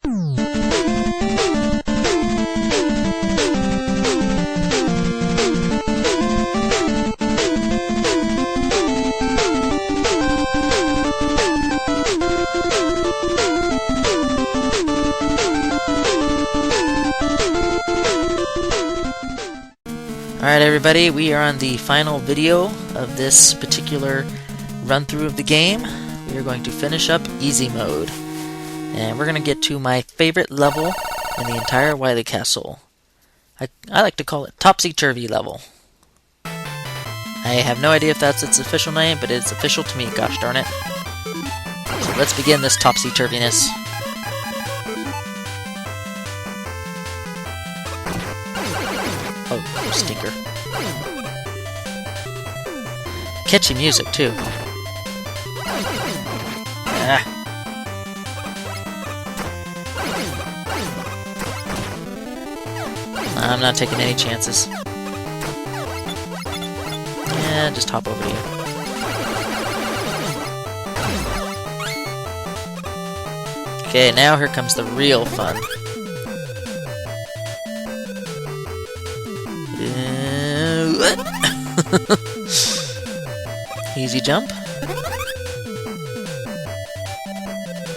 Alright everybody, we are on the final video of this particular run-through of the game. We are going to finish up Easy Mode. And we're going to get to my favorite level in the entire Wily Castle. I like to call it Topsy-Turvy level. I have no idea if that's its official name, but it's official to me, gosh darn it. So let's begin this topsy-turviness. Oh, stinker. Catchy music, too. Ah. I'm not taking any chances. Yeah, just hop over to you. Okay, now here comes the real fun. Easy jump.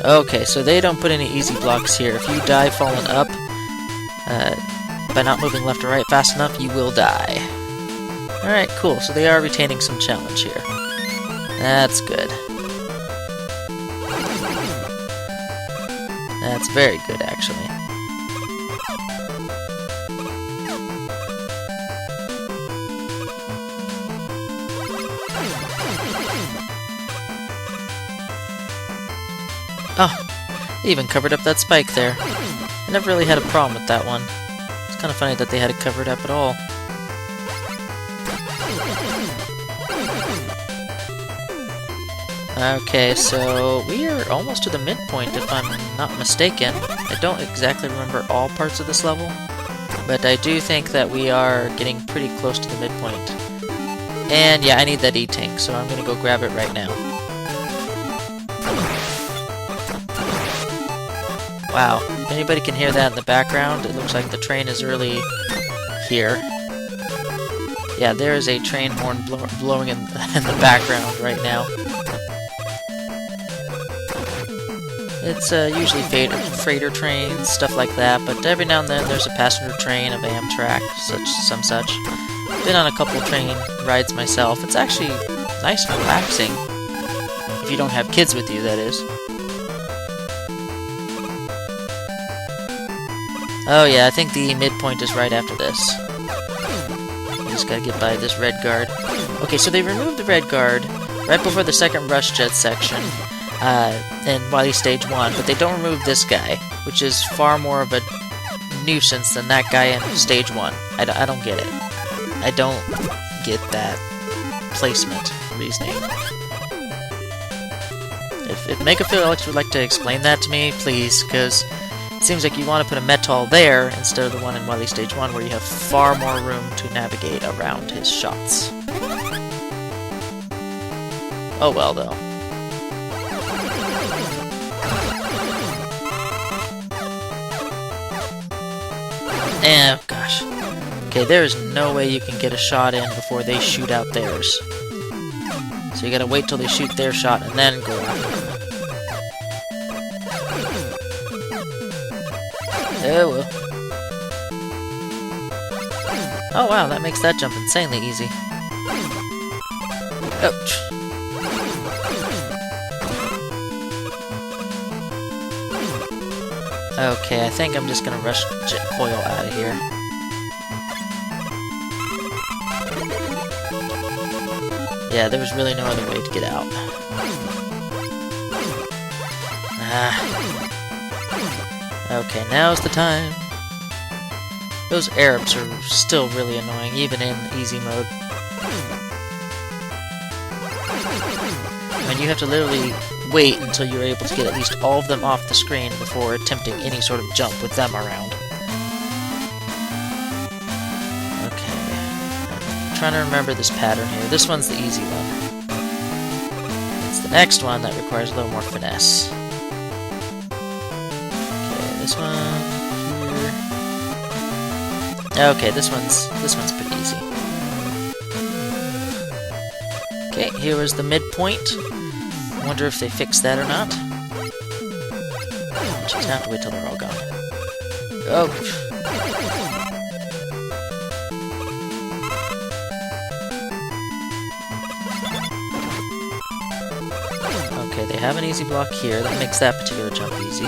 Okay, so they don't put any easy blocks here. If you die falling up, by not moving left or right fast enough, you will die. Alright, cool. So they are retaining some challenge here. That's good. That's very good, actually. Oh, they even covered up that spike there. I never really had a problem with that one. It's kind of funny that they had it covered up at all. Okay, so we are almost to the midpoint if I'm not mistaken. I don't exactly remember all parts of this level, but I do think that we are getting pretty close to the midpoint. And yeah, I need that E-Tank, so I'm gonna go grab it right now. Wow, if anybody can hear that in the background, it looks like the train is early here. Yeah, there is a train horn blowing in the background right now. It's usually freighter trains, stuff like that, but every now and then there's a passenger train of Amtrak, some such. Been on a couple train rides myself. It's actually nice and relaxing. If you don't have kids with you, that is. Oh yeah, I think the midpoint is right after this. Just gotta get by this red guard. Okay, so they removed the red guard right before the second rush jet section in Wily Stage 1, but they don't remove this guy, which is far more of a nuisance than that guy in Stage 1. I don't get it. I don't get that placement reasoning. If Megaman would like to explain that to me, please, because it seems like you want to put a Metal there instead of the one in Wily Stage 1 where you have far more room to navigate around his shots. Oh well, though. Oh gosh. Okay, there is no way you can get a shot in before they shoot out theirs. So you gotta wait till they shoot their shot and then go after them. Oh well. Oh wow, that makes that jump insanely easy. Ouch. Okay, I think I'm just gonna rush Jet Coil out of here. Yeah, there was really no other way to get out. Okay, now's the time. Those Arabs are still really annoying, even in easy mode. I mean, you have to literally wait until you're able to get at least all of them off the screen before attempting any sort of jump with them around. Okay. I'm trying to remember this pattern here. This one's the easy one. It's the next one that requires a little more finesse. Okay, this one here. Okay, this one's pretty easy. Okay, here is the midpoint. I wonder if they fixed that or not. Just have to wait till they're all gone. Oh. Okay, they have an easy block here. That makes that particular jump easy.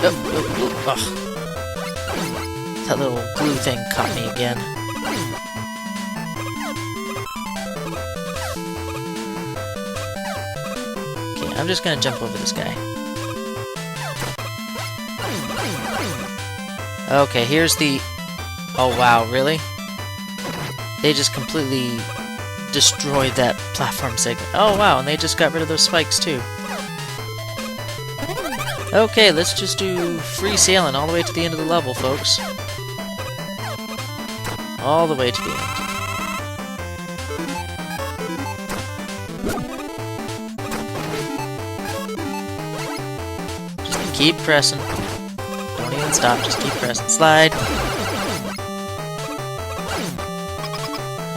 Oh, oh, oh. That little blue thing caught me again. Okay, I'm just gonna jump over this guy. Okay, here's the... Oh wow, really? They just completely destroyed that platform segment. Oh wow, and they just got rid of those spikes too. Okay, let's just do free sailing all the way to the end of the level, folks. All the way to the end. Just keep pressing. Don't even stop, just keep pressing. Slide.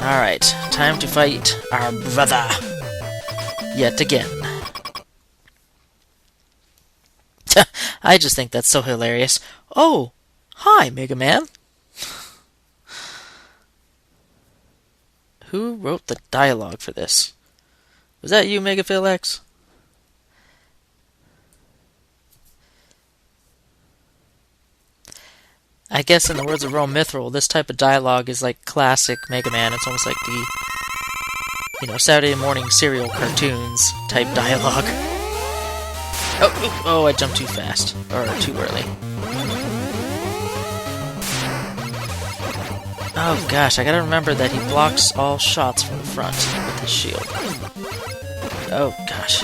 Alright, time to fight our brother. Yet again. I just think that's so hilarious. Oh! Hi, Megaman! Who wrote the dialogue for this? Was that you, MegaPhilX? I guess in the words of Rome Mithril, this type of dialogue is like classic Mega Man. It's almost like the, Saturday morning serial cartoons type dialogue. Oh, I jumped too fast. Or too early. Oh gosh, I gotta remember that he blocks all shots from the front with his shield. Oh gosh.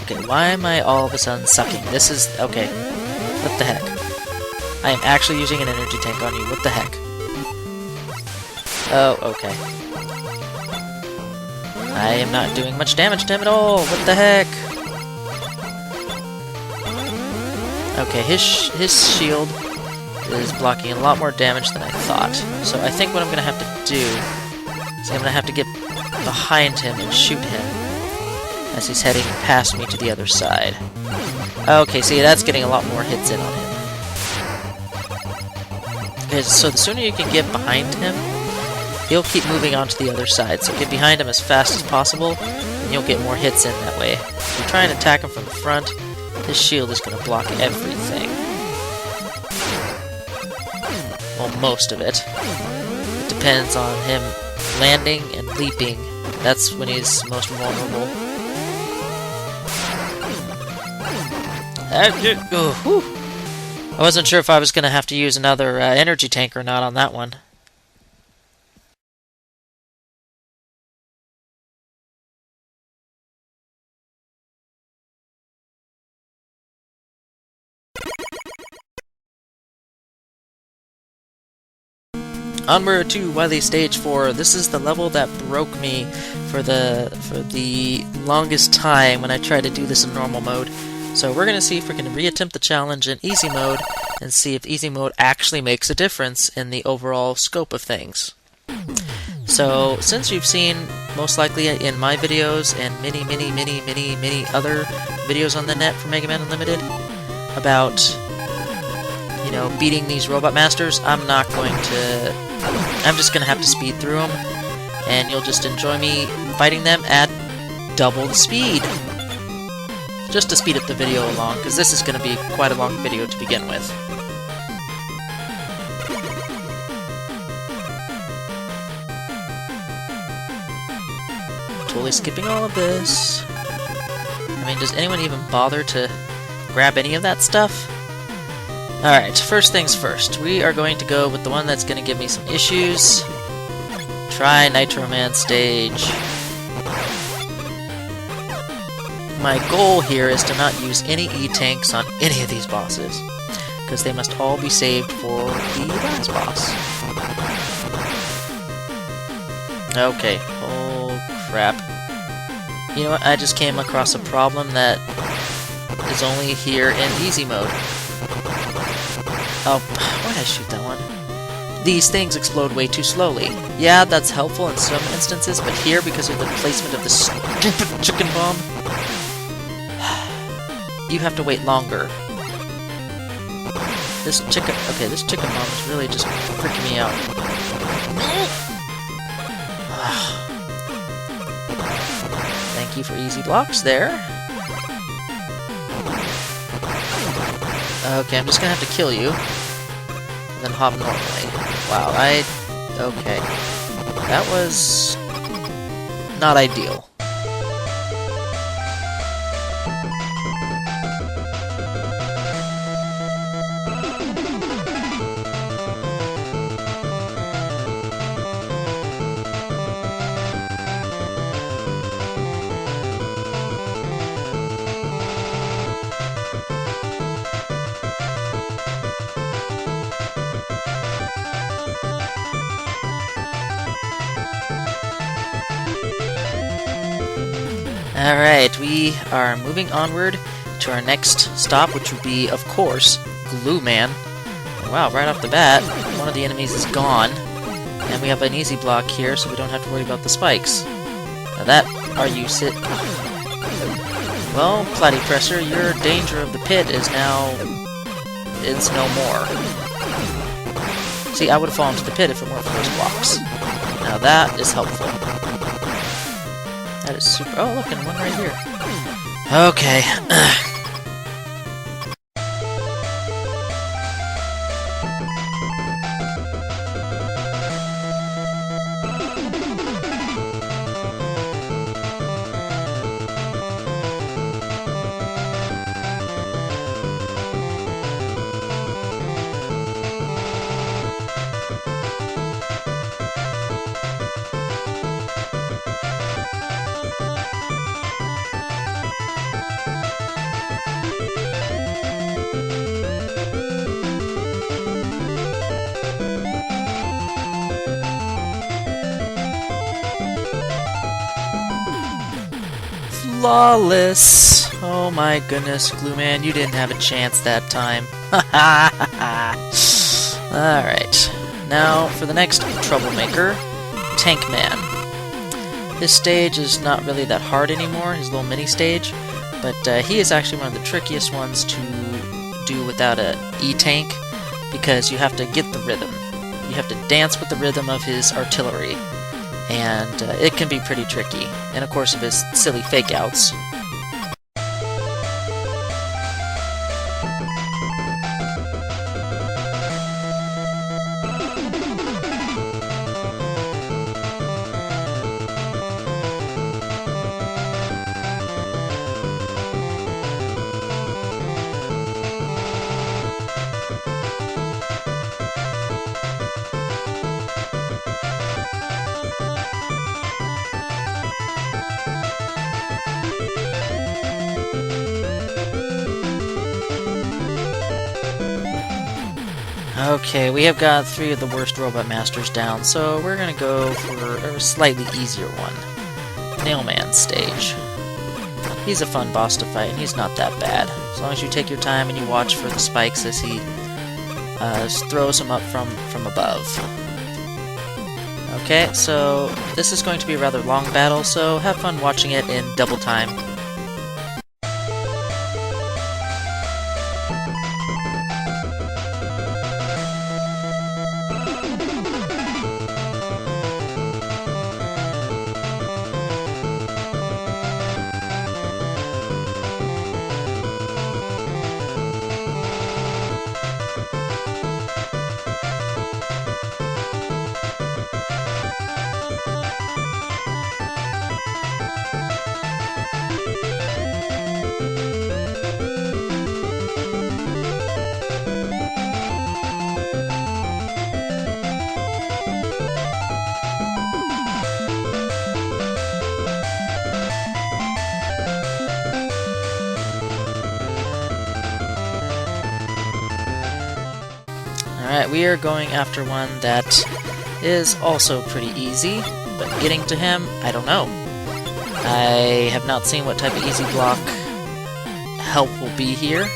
Okay, why am I all of a sudden sucking? This is... okay. What the heck? I am actually using an energy tank on you. What the heck? Oh, okay. I am not doing much damage to him at all. What the heck? Okay, his shield is blocking a lot more damage than I thought. So I think what I'm going to have to do is I'm going to have to get behind him and shoot him as he's heading past me to the other side. Okay, see, that's getting a lot more hits in on him. Okay, so the sooner you can get behind him, he'll keep moving on to the other side. So get behind him as fast as possible, and you'll get more hits in that way. If you try and attack him from the front, his shield is going to block everything. Well, most of it. It depends on him landing and leaping. That's when he's most vulnerable. I wasn't sure if I was going to have to use another energy tank or not on that one. Onward to Wily Stage 4. This is the level that broke me for the longest time when I tried to do this in normal mode. So we're going to see if we can reattempt the challenge in easy mode and see if easy mode actually makes a difference in the overall scope of things. So since you've seen, most likely in my videos and many other videos on the net for Mega Man Unlimited about, beating these robot masters, I'm just going to have to speed through them, and you'll just enjoy me fighting them at double the speed. Just to speed up the video along, because this is going to be quite a long video to begin with. Totally skipping all of this. I mean, does anyone even bother to grab any of that stuff? Alright, first things first. We are going to go with the one that's going to give me some issues. Try Nitro Man stage. My goal here is to not use any E-tanks on any of these bosses, because they must all be saved for the last boss. Okay, oh crap. You know what? I just came across a problem that is only here in easy mode. Oh, why did I shoot that one? These things explode way too slowly. Yeah, that's helpful in some instances, but here, because of the placement of the stupid chicken bomb, you have to wait longer. This chicken bomb is really just freaking me out. Thank you for easy blocks there. Okay, I'm just gonna have to kill you. And then hop normally. Wow, okay. That was not ideal. Alright, we are moving onward to our next stop, which would be, of course, Glue Man. And wow, right off the bat, one of the enemies is gone. And we have an easy block here, so we don't have to worry about the spikes. Now that, Well, Platypressor, your danger of the pit is no more. See, I would have fallen to the pit if it weren't for those blocks. Now that is helpful. That is super... Oh, look, and one right here. Okay. Flawless! Oh my goodness, Glue Man, you didn't have a chance that time. Alright, now for the next troublemaker, Tank Man. This stage is not really that hard anymore, his little mini-stage, but he is actually one of the trickiest ones to do without a E-Tank, because you have to get the rhythm. You have to dance with the rhythm of his artillery. And it can be pretty tricky, and of course of his silly fake-outs. Okay, we have got 3 of the worst Robot Masters down, so we're gonna go for a slightly easier one. Nailman stage. He's a fun boss to fight, and he's not that bad. As long as you take your time and you watch for the spikes as he throws them up from above. Okay, so this is going to be a rather long battle, so have fun watching it in double time. Alright, we are going after one that is also pretty easy, but getting to him, I don't know. I have not seen what type of easy block help will be here.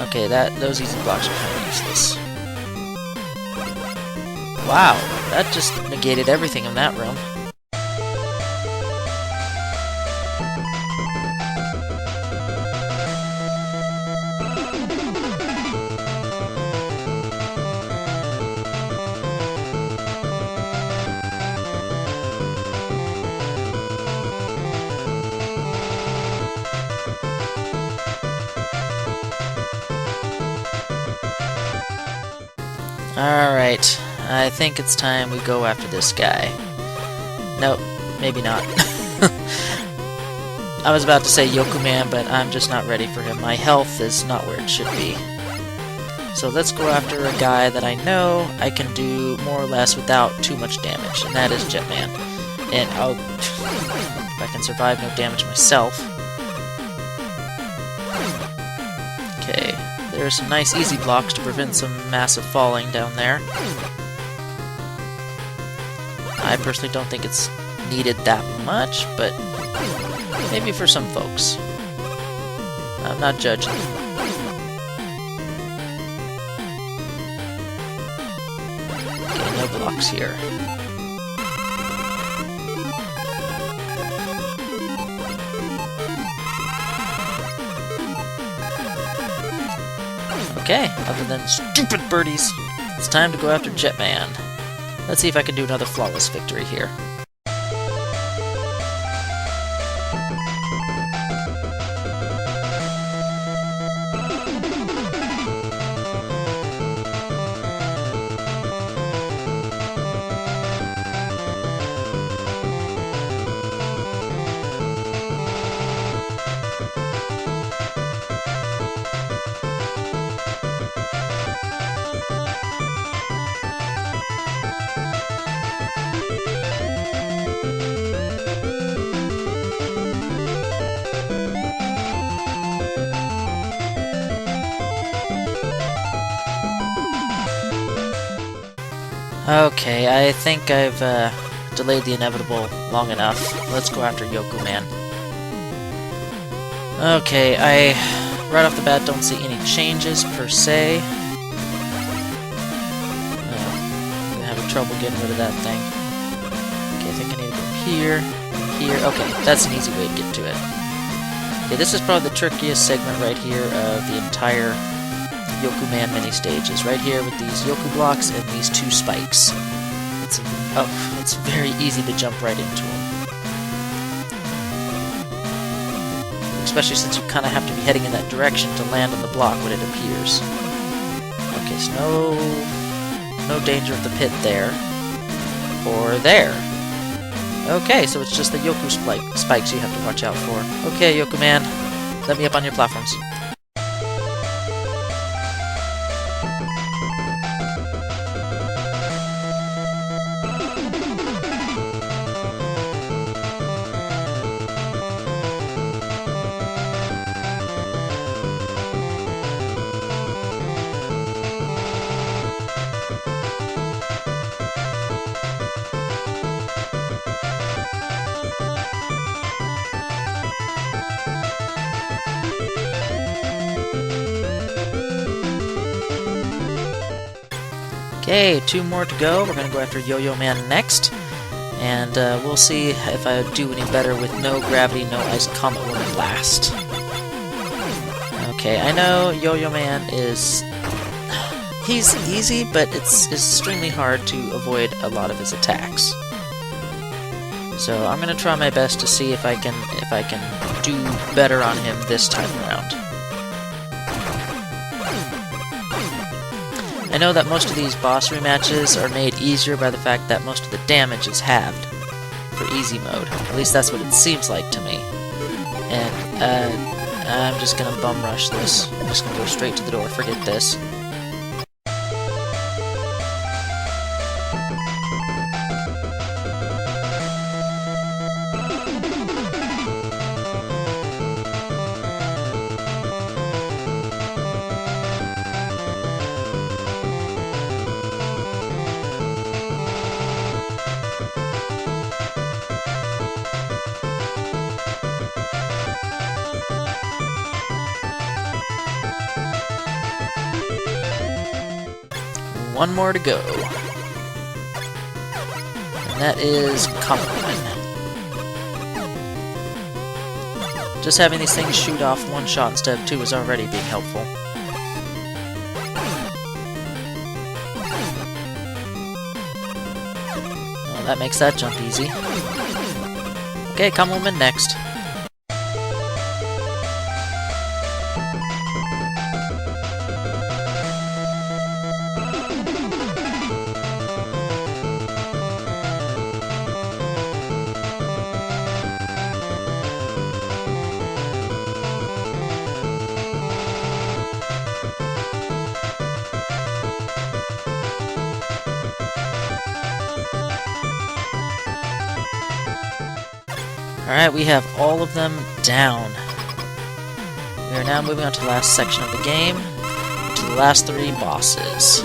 Okay, those easy blocks are kind of useless. Wow, that just negated everything in that room. Alright, I think it's time we go after this guy. Nope, maybe not. I was about to say Yoku-Man, but I'm just not ready for him. My health is not where it should be. So let's go after a guy that I know I can do more or less without too much damage, and that is Jetman. And if I can survive no damage myself. Okay. There are some nice easy blocks to prevent some massive falling down there. I personally don't think it's needed that much, but maybe for some folks. I'm not judging. Okay, no blocks here. Okay, other than stupid birdies, it's time to go after Jetman. Let's see if I can do another flawless victory here. Okay, I think I've delayed the inevitable long enough. Let's go after Yoku-Man. Okay, I right off the bat don't see any changes per se. I'm gonna have trouble getting rid of that thing. Okay, I think I need to go here, here. Okay, that's an easy way to get to it. Okay, this is probably the trickiest segment right here of the entire Yoku-Man mini stages, right here with these Yoku blocks and these two spikes. It's very easy to jump right into them. Especially since you kind of have to be heading in that direction to land on the block when it appears. Okay, so no danger of the pit there. Or there. Okay, so it's just the Yoku spikes you have to watch out for. Okay, Yoku-Man, let me up on your platforms. Okay, 2 more to go. We're going to go after Yo-Yo-Man next. And we'll see if I do any better with no gravity, no ice, comet, wind, blast. Okay, I know Yo-Yo-Man is... he's easy, but it's extremely hard to avoid a lot of his attacks. So I'm going to try my best to see if I can do better on him this time around. I know that most of these boss rematches are made easier by the fact that most of the damage is halved for easy mode. At least that's what it seems like to me. And I'm just gonna bum rush this. I'm just gonna go straight to the door, forget this. one more to go. And that is Megaman. Just having these things shoot off one shot instead of two is already being helpful. Well, that makes that jump easy. Okay, Megaman next. Alright, we have all of them down. We are now moving on to the last section of the game, to the last 3 bosses.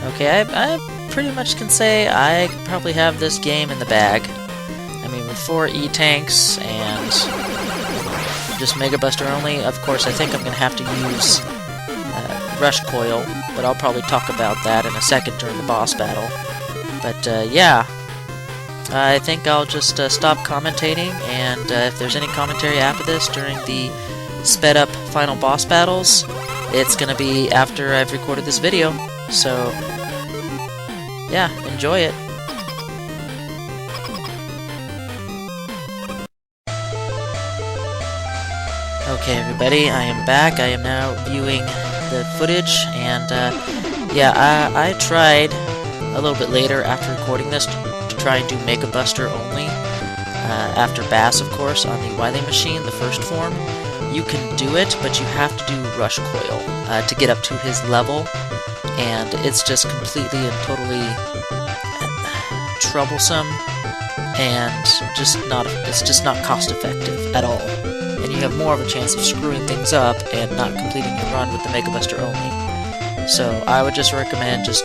Okay, I pretty much can say I probably have this game in the bag. I mean, with 4 E-tanks and just Mega Buster only, of course I think I'm going to have to use Rush Coil, but I'll probably talk about that in a second during the boss battle. But yeah, I think I'll just stop commentating, and if there's any commentary after this during the sped up final boss battles, it's gonna be after I've recorded this video. So yeah, enjoy it. Okay everybody, I am back. I am now viewing the footage, and yeah, I tried a little bit later after recording this to try and do Mega Buster only, after Bass, of course, on the Wily machine, the first form. You can do it, but you have to do Rush Coil to get up to his level, and it's just completely and totally troublesome, and it's just not cost effective at all. And you have more of a chance of screwing things up and not completing your run with the Mega Buster only. So I would just recommend just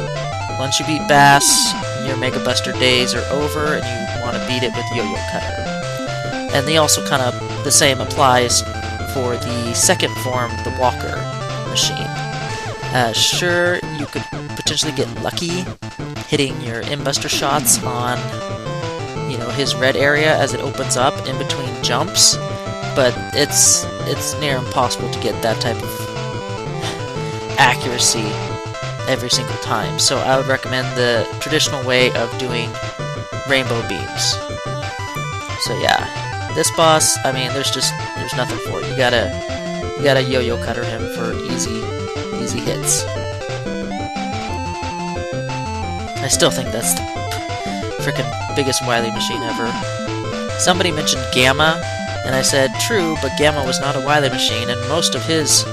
once you beat Bass, your Mega Buster days are over, and you want to beat it with Yo-Yo Cutter. And they also kind of the same applies for the second form, the Walker machine. Sure, you could potentially get lucky hitting your M-Buster shots on, you know, his red area as it opens up in between jumps, but it's near impossible to get that type of accuracy every single time. So I would recommend the traditional way of doing rainbow beams. So yeah, this boss, I mean, there's nothing for it. You gotta Yo-Yo Cutter him for easy hits. I still think that's the frickin' biggest Wily machine ever. Somebody mentioned Gamma, and I said, true, but Gamma was not a Wily machine, and most of his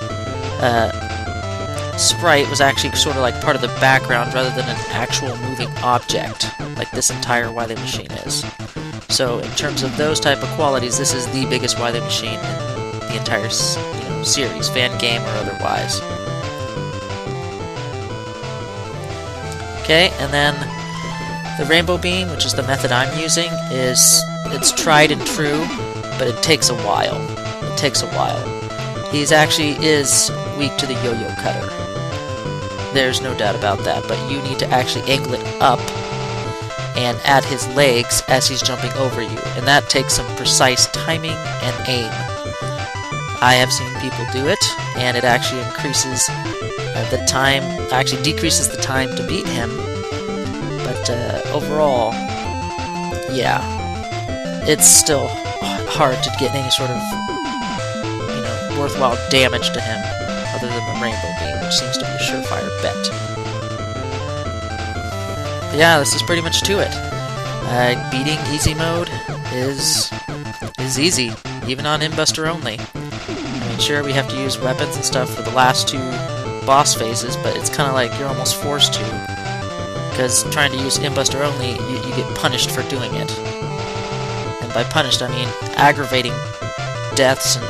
sprite was actually sort of like part of the background rather than an actual moving object, like this entire Wily machine is. So in terms of those type of qualities, this is the biggest Wily machine in the entire series, fan game or otherwise. Okay, and then the Rainbow Beam, which is the method I'm using, it's tried and true, but it takes a while. He's actually is weak to the Yo-Yo Cutter. There's no doubt about that, but you need to actually angle it up and at his legs as he's jumping over you, and that takes some precise timing and aim. I have seen people do it, and it actually increases the time, actually decreases the time to beat him, but overall, yeah, it's still hard to get any sort of, worthwhile damage to him other than the Rainbow Beam, which seems to be a surefire bet. But yeah, this is pretty much to it. Beating easy mode is easy, even on M-Buster only. I mean, sure, we have to use weapons and stuff for the last 2 boss phases, but it's kind of like you're almost forced to, because trying to use M-Buster only, you get punished for doing it. And by punished, I mean aggravating deaths and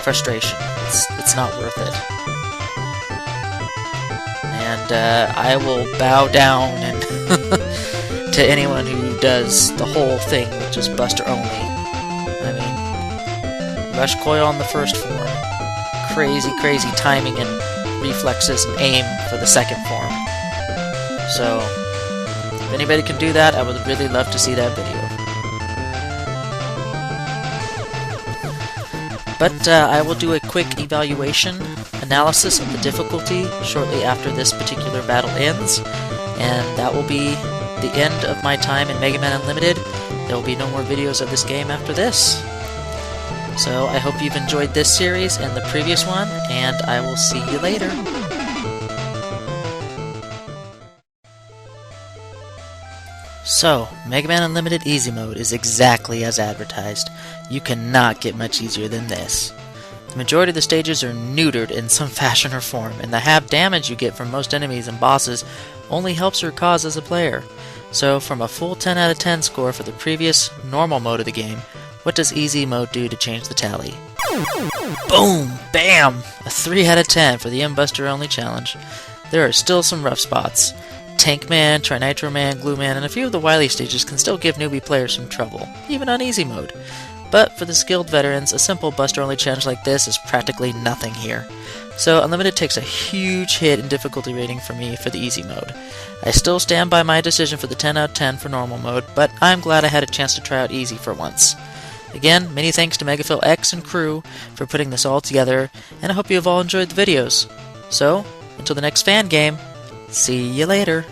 frustration. It's not worth it. And I will bow down and to anyone who does the whole thing with just Buster only. I mean, Rush Coil on the first form, crazy timing and reflexes and aim for the second form. So, if anybody can do that, I would really love to see that video. But I will do a quick evaluation analysis of the difficulty shortly after this particular battle ends, and that will be the end of my time in Mega Man Unlimited. There will be no more videos of this game after this. So I hope you've enjoyed this series and the previous one, and I will see you later. So, Mega Man Unlimited Easy Mode is exactly as advertised. You cannot get much easier than this. The majority of the stages are neutered in some fashion or form, and the half damage you get from most enemies and bosses only helps your cause as a player. So, from a full 10 out of 10 score for the previous normal mode of the game, what does Easy Mode do to change the tally? Boom! Bam! A 3 out of 10 for the M-Buster only challenge. There are still some rough spots. Tank Man, Trinitro Man, Glue Man, and a few of the Wily stages can still give newbie players some trouble, even on Easy Mode. But for the skilled veterans, a simple Buster-only challenge like this is practically nothing here. So Unlimited takes a huge hit in difficulty rating for me for the Easy Mode. I still stand by my decision for the 10 out of 10 for normal mode, but I'm glad I had a chance to try out Easy for once. Again, many thanks to Megaphil X and crew for putting this all together, and I hope you have all enjoyed the videos. So, until the next fan game, see you later.